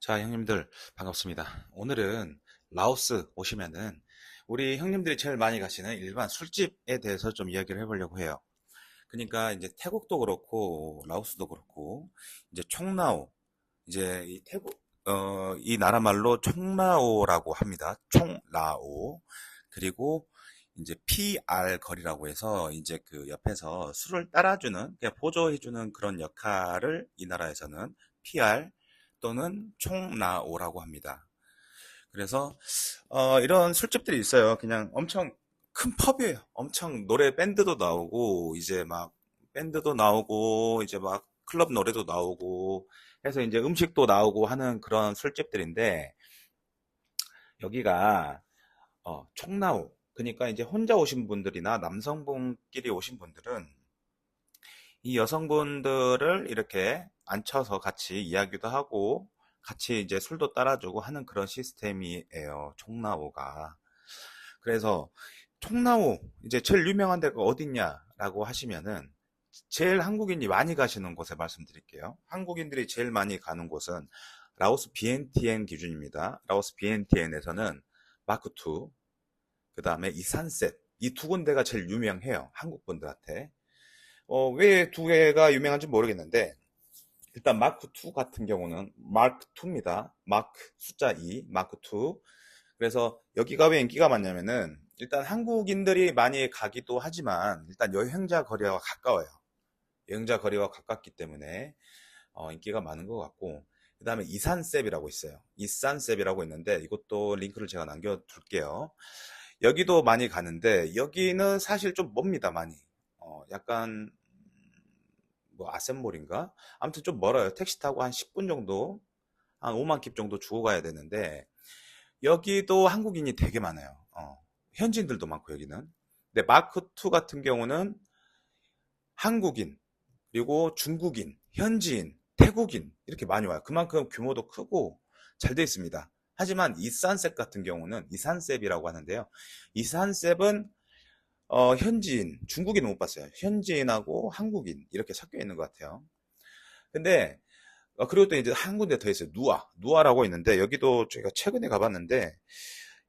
자, 형님들 반갑습니다. 오늘은 라오스 오시면은 우리 형님들이 제일 많이 가시는 일반 술집에 대해서 좀 이야기를 해보려고 해요. 그러니까 이제 태국도 그렇고 라오스도 그렇고 이제 총라오, 이제 이 태국 이 나라 말로 총라오라고 합니다. 총라오. 그리고 이제 PR 거리라고 해서 이제 그 옆에서 술을 따라주는, 그냥 보조해주는 그런 역할을 이 나라에서는 PR 또는 총라오라고 합니다. 그래서 이런 술집들이 있어요. 그냥 엄청 큰 펍이에요. 엄청 노래 밴드도 나오고 이제 막 밴드도 나오고 이제 막 클럽 노래도 나오고 해서 이제 음식도 나오고 하는 그런 술집들인데, 여기가 총나오, 그러니까 이제 혼자 오신 분들이나 남성분끼리 오신 분들은 이 여성분들을 이렇게 앉혀서 같이 이야기도 하고 같이 이제 술도 따라주고 하는 그런 시스템이에요, 총나오가. 그래서 총나오 이제 제일 유명한 데가 어딨냐라고 하시면은, 제일 한국인이 많이 가시는 곳에 말씀드릴게요. 한국인들이 제일 많이 가는 곳은 라오스 비엔티엔 기준입니다. 라오스 비엔티엔에서는 마크2, 그 다음에 이산셋, 이 두 군데가 제일 유명해요, 한국 분들한테. 왜 두 개가 유명한지 모르겠는데, 일단 마크2 같은 경우는 마크2입니다. 마크 숫자 2, 마크2. 그래서 여기가 왜 인기가 많냐면은, 일단 한국인들이 많이 가기도 하지만 일단 여행자 거리와 가까워요. 여행자 거리와 가깝기 때문에 인기가 많은 것 같고, 그 다음에 이산셉이라고 있어요. 이산셉이라고 있는데 이것도 링크를 제가 남겨둘게요. 여기도 많이 가는데 여기는 사실 좀 멉니다, 많이. 약간 뭐 아셈몰인가? 아무튼 좀 멀어요. 택시 타고 한 10분 정도, 한 5만 킵 정도 주고 가야 되는데, 여기도 한국인이 되게 많아요. 현지인들도 많고 여기는. 근데 마크2 같은 경우는 한국인, 그리고 중국인, 현지인, 태국인 이렇게 많이 와요. 그만큼 규모도 크고 잘 돼 있습니다. 하지만 이산셉 같은 경우는, 이산셉이라고 하는데요. 이산셉은 현지인, 중국인은 못 봤어요. 현지인하고 한국인 이렇게 섞여 있는 것 같아요. 근데 그리고 또 이제 한 군데 더 있어요. 누아라고 있는데, 여기도 제가 최근에 가봤는데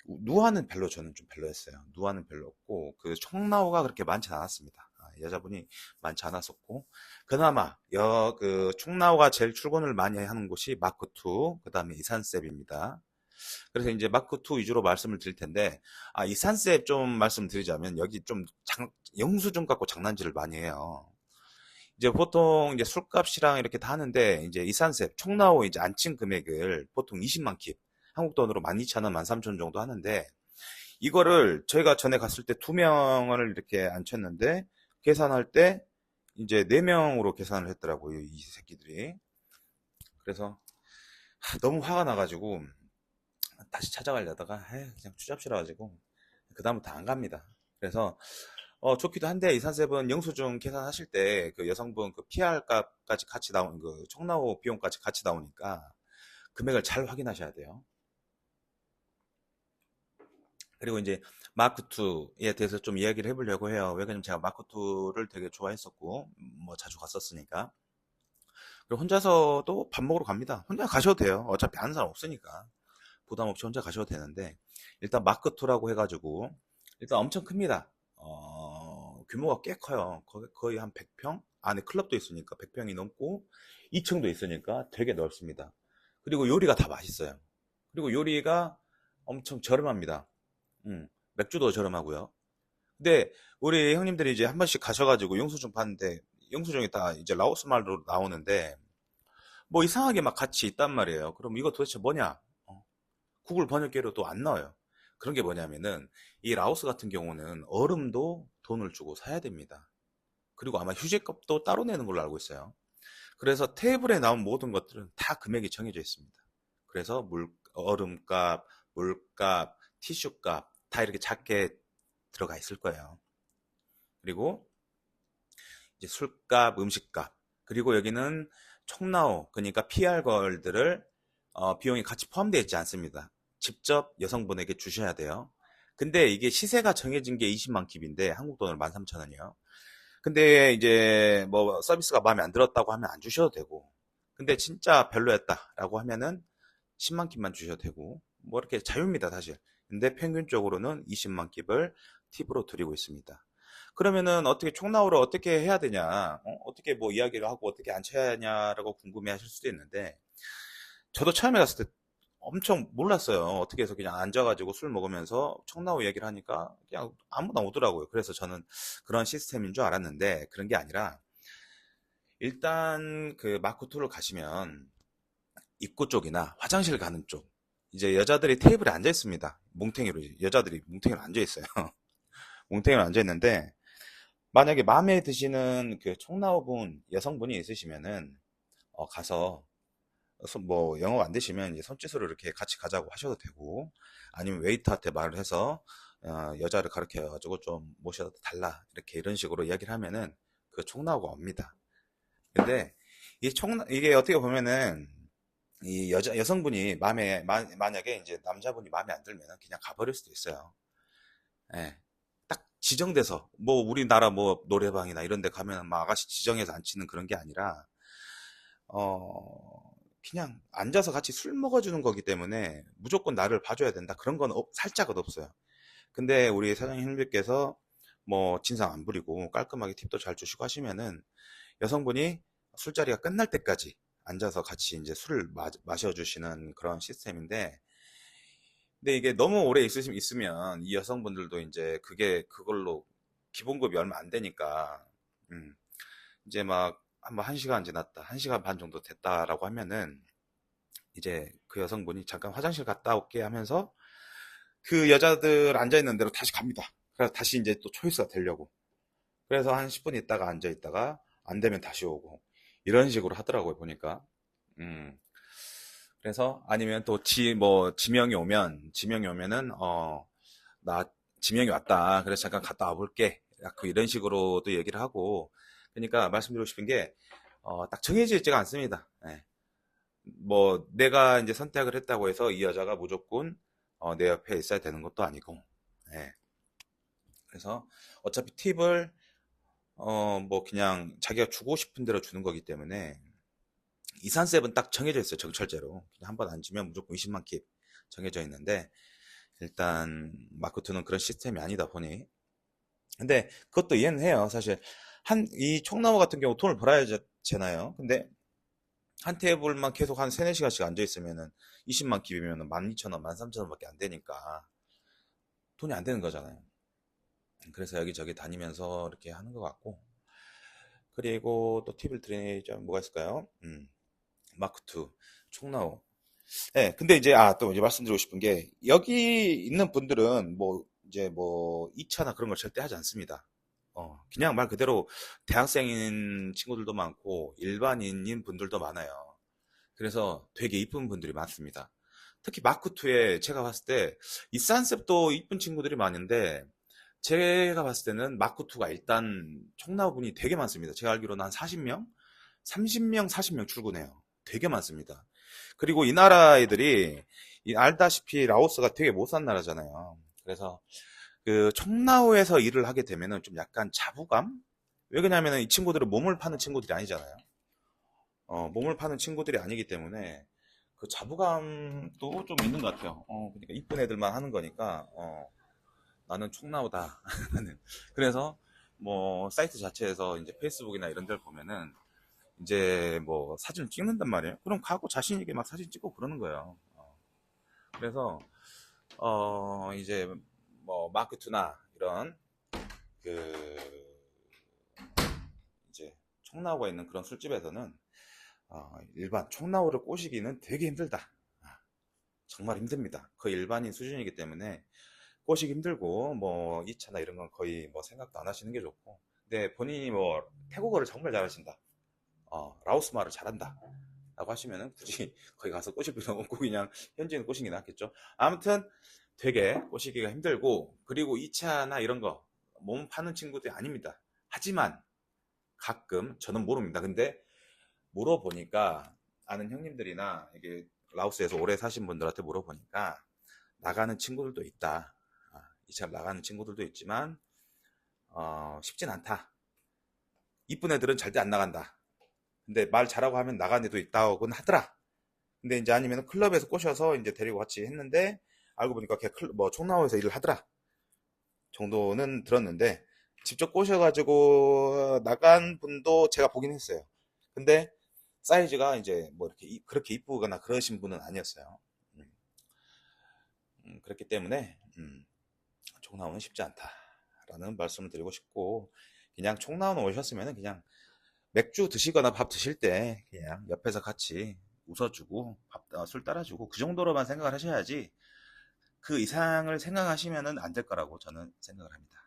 누아는 별로, 저는 좀 별로였어요. 누아는 별로였고, 그 청라오가 그렇게 많지 않았습니다. 여자분이 많지 않았었고, 그나마 그 청라오가 제일 출근을 많이 하는 곳이 마크2, 그 다음에 이산셉입니다. 그래서 이제 마크2 위주로 말씀을 드릴 텐데, 이산셉 좀 말씀드리자면, 여기 좀 영수증 갖고 장난질을 많이 해요. 이제 보통 이제 술값이랑 이렇게 다 하는데, 이제 이산셉 총나오 이제 안친 금액을 보통 20만 킵, 한국 돈으로 12,000원, 13,000원 정도 하는데, 이거를 저희가 전에 갔을 때 2명을 이렇게 앉혔는데, 계산할 때 이제 4명으로 계산을 했더라고요, 이 새끼들이. 그래서 너무 화가 나가지고 다시 찾아가려다가 그냥 추잡스러워가지고 그다음부터 안 갑니다. 그래서 좋기도 한데, 이산셉은 영수증 계산하실 때 그 여성분 그 PR 값까지 같이 나오는, 그 청라호 비용까지 같이 나오니까 금액을 잘 확인하셔야 돼요. 그리고 이제 마크2에 대해서 좀 이야기를 해보려고 해요. 왜냐면 제가 마크2를 되게 좋아했었고 뭐 자주 갔었으니까. 그리고 혼자서도 밥 먹으러 갑니다. 혼자 가셔도 돼요. 어차피 아는 사람 없으니까 부담 없이 혼자 가셔도 되는데, 일단 마크2라고 해가지고 일단 엄청 큽니다. 규모가 꽤 커요. 거의 한 100평? 안에 클럽도 있으니까 100평이 넘고 2층도 있으니까 되게 넓습니다. 그리고 요리가 다 맛있어요. 그리고 요리가 엄청 저렴합니다. 맥주도 저렴하고요. 근데 우리 형님들이 이제 한 번씩 가셔가지고 영수증 봤는데, 영수증이 다 이제 라오스 말로 나오는데 뭐 이상하게 막 같이 있단 말이에요. 그럼 이거 도대체 뭐냐? 구글 번역기로도 안 나와요. 그런 게 뭐냐면은, 이 라오스 같은 경우는 얼음도 돈을 주고 사야 됩니다. 그리고 아마 휴지값도 따로 내는 걸로 알고 있어요. 그래서 테이블에 나온 모든 것들은 다 금액이 정해져 있습니다. 그래서 얼음값, 물값, 티슈값 다 이렇게 작게 들어가 있을 거예요. 그리고 이제 술값, 음식값, 그리고 여기는 총나오, 그러니까 PR 걸들을 비용이 같이 포함되어 있지 않습니다. 직접 여성분에게 주셔야 돼요. 근데 이게 시세가 정해진 게 20만 킵인데 한국 돈으로 13,000원이요. 근데 이제 뭐 서비스가 마음에 안 들었다고 하면 안 주셔도 되고, 근데 진짜 별로였다라고 하면은 10만 킵만 주셔도 되고, 뭐 이렇게 자유입니다, 사실. 근데 평균적으로는 20만 킵을 팁으로 드리고 있습니다. 그러면은 어떻게 총나오를 어떻게 해야 되냐, 어떻게 뭐 이야기를 하고 어떻게 안 쳐야 하냐라고 궁금해 하실 수도 있는데, 저도 처음에 갔을 때 엄청 몰랐어요. 어떻게 해서 그냥 앉아가지고 술 먹으면서 청나오 얘기를 하니까 그냥 아무나 오더라고요. 그래서 저는 그런 시스템인 줄 알았는데 그런 게 아니라, 일단 그 마크2를 가시면 입구 쪽이나 화장실 가는 쪽, 이제 여자들이 테이블에 앉아 있습니다. 뭉탱이로, 여자들이 뭉탱이로 앉아 있어요. 뭉탱이로 앉아 있는데, 만약에 마음에 드시는 그 총나오분 여성분이 있으시면은 가서 뭐 영업 안 되시면 이제 손짓으로 이렇게 같이 가자고 하셔도 되고, 아니면 웨이터한테 말을 해서 여자를 가르쳐 가지고 좀 모셔다 달라, 이렇게 이런 식으로 이야기를 하면은 그 총나오가 옵니다. 근데 이게 어떻게 보면은 이 여성분이 만약에 이제 남자분이 마음에 안 들면은 그냥 가버릴 수도 있어요. 예. 딱 지정돼서, 뭐 우리나라 뭐 노래방이나 이런 데 가면 막 아가씨 지정해서 앉히는 그런 게 아니라, 그냥 앉아서 같이 술 먹어주는 거기 때문에 무조건 나를 봐줘야 된다, 그런 건 살짝은 없어요. 근데 우리 사장님들께서 뭐 진상 안 부리고 깔끔하게 팁도 잘 주시고 하시면은 여성분이 술자리가 끝날 때까지 앉아서 같이 이제 술을 마셔주시는 그런 시스템인데, 근데 이게 너무 오래 있으면 이 여성분들도 이제 그걸로 기본급이 얼마 안 되니까, 이제 막 한번 1시간 지났다, 1시간 반 정도 됐다라고 하면은 이제 그 여성분이 잠깐 화장실 갔다 올게 하면서 그 여자들 앉아있는 대로 다시 갑니다. 그래서 다시 이제 또 초이스가 되려고. 그래서 한 10분 있다가 앉아있다가 안 되면 다시 오고, 이런 식으로 하더라고요, 보니까. 음. 그래서 아니면 또 지명이 오면은, 나 지명이 왔다, 그래서 잠깐 갔다 와볼게, 약간 이런 식으로도 얘기를 하고. 그러니까 말씀드리고 싶은 게, 딱 정해져 있지가 않습니다. 예. 뭐 내가 이제 선택을 했다고 해서 이 여자가 무조건 내 옆에 있어야 되는 것도 아니고. 예. 그래서 어차피 팁을 뭐 그냥 자기가 주고 싶은 대로 주는 거기 때문에, 이산셉은 딱 정해져 있어요, 정철제로. 그냥 한번 앉으면 무조건 20만 킵 정해져 있는데, 일단 마크2는 그런 시스템이 아니다 보니. 근데 그것도 이해는 해요, 사실. 이 총나무 같은 경우 돈을 벌어야 되잖아요. 근데 한 테이블만 계속 한 3, 4시간씩 앉아있으면은 20만 킵이면은 12,000원, 13,000원밖에 안 되니까 돈이 안 되는 거잖아요. 그래서 여기저기 다니면서 이렇게 하는 것 같고. 그리고 또 팁을 드리자면 뭐가 있을까요? 마크2, 총나오. 네, 근데 이제, 또 이제 말씀드리고 싶은 게, 여기 있는 분들은 뭐, 이제 뭐, 2차나 그런 걸 절대 하지 않습니다. 그냥 말 그대로 대학생인 친구들도 많고, 일반인인 분들도 많아요. 그래서 되게 이쁜 분들이 많습니다. 특히 마크2에 제가 봤을 때, 이산셉도 이쁜 친구들이 많은데, 제가 봤을 때는 마크2가 일단 총나분이 되게 많습니다. 제가 알기로는 한 40명? 30명, 40명 출근해요. 되게 많습니다. 그리고 이 나라 애들이, 알다시피 라오스가 되게 못 산 나라잖아요. 그래서 그 총나오에서 일을 하게 되면은 좀 약간 자부감? 왜 그러냐면은 이 친구들은 몸을 파는 친구들이 아니잖아요. 몸을 파는 친구들이 아니기 때문에 그 자부감도 좀 있는 것 같아요. 그러니까 이쁜 애들만 하는 거니까, 나는 총나오다. 그래서 뭐 사이트 자체에서 이제 페이스북이나 이런 데를 보면은 이제 뭐 사진을 찍는단 말이에요. 그럼 가고 자신 있게 막 사진 찍고 그러는 거예요. 그래서 이제 뭐 마크2나 이런 그 이제 총나오가 있는 그런 술집에서는 일반 총나오를 꼬시기는 되게 힘들다. 정말 힘듭니다. 거의 일반인 수준이기 때문에 꼬시기 힘들고, 뭐 2차나 이런 건 거의 뭐 생각도 안 하시는 게 좋고. 근데 본인이 뭐 태국어를 정말 잘하신다, 라오스 말을 잘한다 라고 하시면은 굳이 거기 가서 꼬실 필요 없고 그냥 현지인 꼬시는 게 낫겠죠. 아무튼 되게 꼬시기가 힘들고, 그리고 2차나 이런 거 몸 파는 친구들이 아닙니다. 하지만 가끔, 저는 모릅니다. 근데 물어보니까, 아는 형님들이나 이게 라오스에서 오래 사신 분들한테 물어보니까 나가는 친구들도 있다. 2차를 나가는 친구들도 있지만 쉽진 않다. 이쁜 애들은 절대 안 나간다. 근데 말 잘하고 하면 나간 애도 있다고는 하더라. 근데 이제 아니면 클럽에서 꼬셔서 이제 데리고 같이 했는데 알고 보니까 걔 뭐 총나오에서 일을 하더라 정도는 들었는데 직접 꼬셔가지고 나간 분도 제가 보긴 했어요. 근데 사이즈가 이제 뭐 이렇게 그렇게 이쁘거나 그러신 분은 아니었어요. 음, 그렇기 때문에 총나오는 쉽지 않다라는 말씀을 드리고 싶고 그냥 총나오는 오셨으면 그냥 맥주 드시거나 밥 드실 때 그냥 옆에서 같이 웃어주고 술 따라주고 그 정도로만 생각을 하셔야지 그 이상을 생각하시면은 안 될 거라고 저는 생각을 합니다.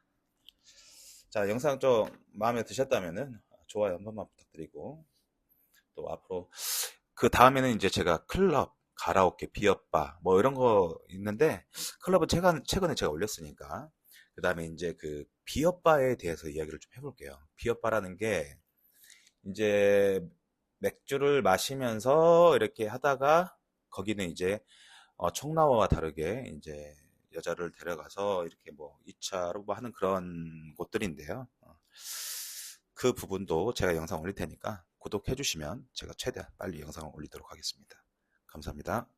자, 영상 좀 마음에 드셨다면은 좋아요 한 번만 부탁드리고 또 앞으로 그 다음에는 이제 제가 클럽, 가라오케, 비어바 뭐 이런 거 있는데 클럽은 최근에 제가 올렸으니까 그 다음에 이제 그 비어바에 대해서 이야기를 좀 해볼게요. 비어바라는 게 이제 맥주를 마시면서 이렇게 하다가 거기는 이제 청라와와 다르게 이제 여자를 데려가서 이렇게 뭐 2차로 뭐 하는 그런 곳들인데요. 그 부분도 제가 영상 올릴 테니까 구독해 주시면 제가 최대한 빨리 영상을 올리도록 하겠습니다. 감사합니다.